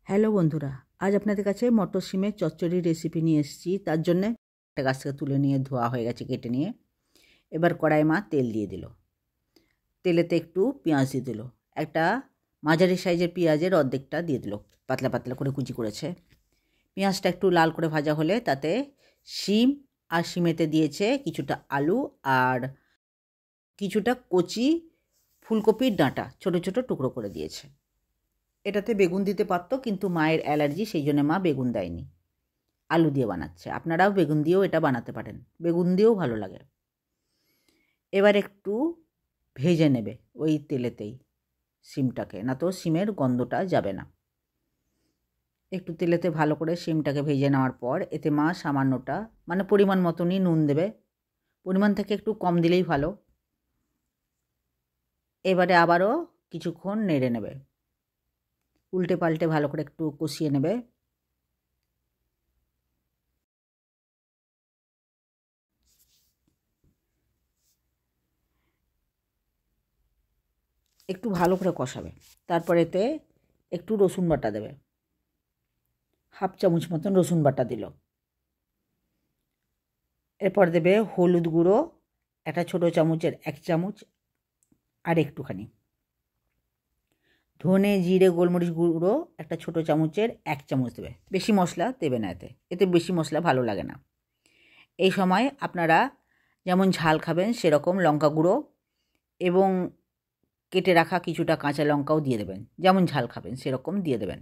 Hello বন্ধুরা, আজ আপনাদের কাছে মটর শিমের চচ্চড়ি রেসিপি নিয়ে এসেছি। তার জন্যে একটা গাছ থেকে তুলে নিয়ে ধোয়া হয়ে গেছে, কেটে নিয়ে এবার কড়াই মা তেল দিয়ে দিল। তেলেতে একটু পেঁয়াজ দিয়ে দিল। একটা মাঝারি সাইজের পেঁয়াজের অর্ধেকটা দিয়ে দিল, পাতলা পাতলা করে কুচি করেছে। পেঁয়াজটা একটু লাল করে ভাজা হলে তাতে শিম আর শিমেতে দিয়েছে কিছুটা আলু আর কিছুটা কচি ফুলকপির ডাঁটা ছোট ছোট টুকরো করে দিয়েছে। এটাতে বেগুন দিতে পারতো, কিন্তু মায়ের অ্যালার্জি, সেই জন্য মা বেগুন দেয়নি, আলু দিয়ে বানাচ্ছে। আপনারাও বেগুন দিয়েও এটা বানাতে পারেন, বেগুন দিয়েও ভালো লাগে। এবার একটু ভেজে নেবে ওই তেলেতেই শিমটাকে, না তো শিমের গন্ধটা যাবে না। একটু তেলেতে ভালো করে শিমটাকে ভেজে নেওয়ার পর এতে মা সামান্যটা, মানে পরিমাণ মতনই নুন দেবে, পরিমাণ থেকে একটু কম দিলেই ভালো। এবারে আবারও কিছুক্ষণ নেড়ে নেবে, উল্টে পাল্টে ভালো করে একটু কষিয়ে নেবে। একটু ভালো করে কষাবে। তারপর এতে একটু রসুন বাটা দেবে, হাফ চামচ মতন রসুন বাটা দিল। এরপর দেবে হলুদ গুঁড়ো একটা ছোটো চামচের 1 চামচ, আর একটুখানি ধনে জিরে গোলমরিচ গুঁড়ো একটা ছোটো চামচের 1 চামচ দেবে। বেশি মশলা দেবে না, এতে বেশি মশলা ভালো লাগে না। এই সময় আপনারা যেমন ঝাল খাবেন সেরকম লঙ্কা গুঁড়ো এবং কেটে রাখা কিছুটা কাঁচা লঙ্কাও দিয়ে দেবেন, যেমন ঝাল খাবেন সেরকম দিয়ে দেবেন।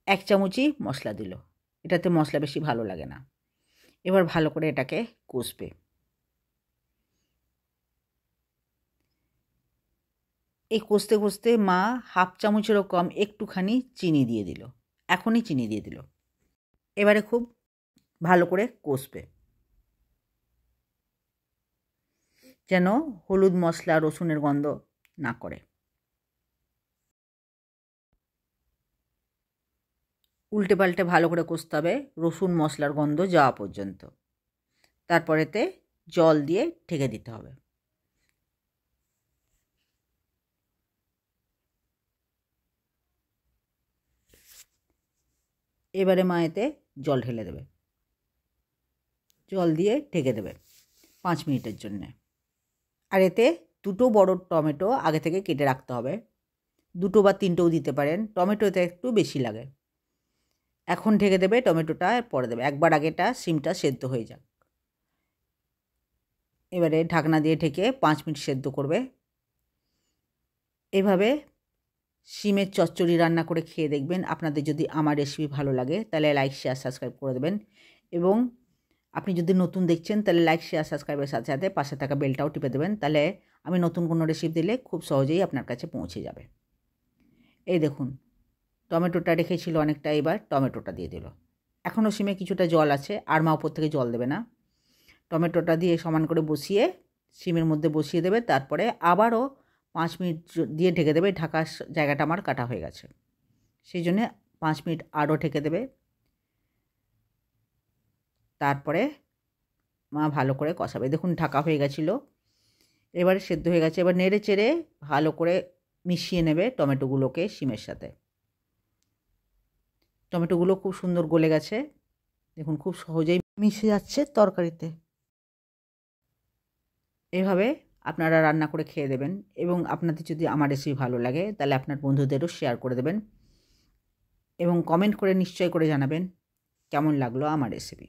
1 চামচই মশলা দিল, এটাতে মশলা বেশি ভালো লাগে না। এবার ভালো করে এটাকে কষবে। এই কষতে কষতে মা হাফ চামচেরও কম একটুখানি চিনি দিয়ে দিল, এখনই চিনি দিয়ে দিল। এবারে খুব ভালো করে কষবে, যেন হলুদ মশলা রসুনের গন্ধ না করে। উল্টে পাল্টে ভালো করে কষতে হবে রসুন মশলার গন্ধ যাওয়া পর্যন্ত। তারপরেতে জল দিয়ে ঢেকে দিতে হবে। এবারে মা এতে জল ঢেলে দেবে, জল দিয়ে ঢেকে দেবে 5 মিনিটের জন্যে। আর এতে 2টো বড় টমেটো আগে থেকে কেটে রাখতে হবে, 2টো বা 3টেও দিতে পারেন, টমেটোতে একটু বেশি লাগে। এখন ঢেকে দেবে, টমেটোটা পরে দেবে, একবার আগেটা শিমটা সেদ্ধ হয়ে যাক। এবারে ঢাকনা দিয়ে ঢেকে 5 মিনিট সেদ্ধ করবে। এভাবে শিমের চচ্চড়ি রান্না করে খেয়ে দেখবেন। আপনাদের যদি আমার রেসিপি ভালো লাগে তাহলে লাইক শেয়ার সাবস্ক্রাইব করে দেবেন, এবং আপনি যদি নতুন দেখছেন তাহলে লাইক শেয়ার সাবস্ক্রাইবের সাথে সাথে পাশে থাকা বেলটাও টিপে দেবেন, তাহলে আমি নতুন কোনো রেসিপি দিলে খুব সহজেই আপনার কাছে পৌঁছে যাবে। এই দেখুন, টমেটোটা রেখেছিল অনেকটা, এবার টমেটোটা দিয়ে দিল। এখনও শিমে কিছুটা জল আছে, আর মা উপর থেকে জল দেবে না। টমেটোটা দিয়ে সমান করে বসিয়ে শিমের মধ্যে বসিয়ে দেবে। তারপরে আবারও 5 মিনিট দিয়ে ঢেকে দেবে। ঢাকার জায়গাটা আমার কাটা হয়ে গেছে, সেই জন্যে 5 মিনিট আরও ঢেকে দেবে। তারপরে মা ভালো করে কষাবে। দেখুন ঢাকা হয়ে গেছিলো, এবারে সেদ্ধ হয়ে গেছে। এবার নেড়ে চেড়ে ভালো করে মিশিয়ে নেবে টমেটোগুলোকে শিমের সাথে। টমেটোগুলো খুব সুন্দর গলে গেছে, দেখুন খুব সহজেই মিশে যাচ্ছে তরকারিতে। এভাবে আপনারা রান্না করে খেয়ে দেবেন, এবং আপনাদের যদি আমার রেসিপি ভালো লাগে তাহলে আপনার বন্ধুদেরও শেয়ার করে দেবেন, এবং কমেন্ট করে নিশ্চয় করে জানাবেন কেমন লাগলো আমার রেসিপি।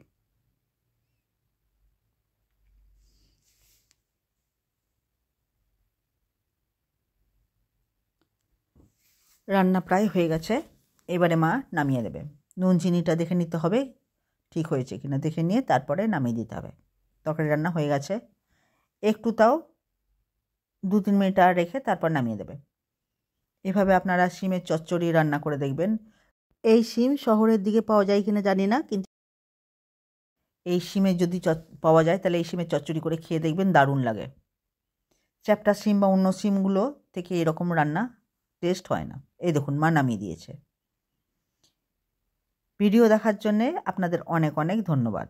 রান্না প্রায় হয়ে গেছে, এবারে মা নামিয়ে দেবে। নুন চিনিটা দেখে নিতে হবে ঠিক হয়েছে কিনা, দেখে নিয়ে তারপরে নামিয়ে দিতে হবে। তরকারি রান্না হয়ে গেছে, একটু তাও 2-3 মিনিট আর রেখে তারপর নামিয়ে দেবে। এভাবে আপনারা শিমের চচ্চড়ি রান্না করে দেখবেন। এই শিম শহরের দিকে পাওয়া যায় কিনা জানি না, কিন্তু এই শিমের যদি পাওয়া যায় তাহলে এই শিমের চচ্চড়ি করে খেয়ে দেখবেন, দারুণ লাগে। চ্যাপ্টা শিম বা অন্য শিমগুলো থেকে এরকম রান্না টেস্ট হয় না। এই দেখুন মা নামিয়ে দিয়েছে। ভিডিও দেখার জন্যে আপনাদের অনেক অনেক ধন্যবাদ।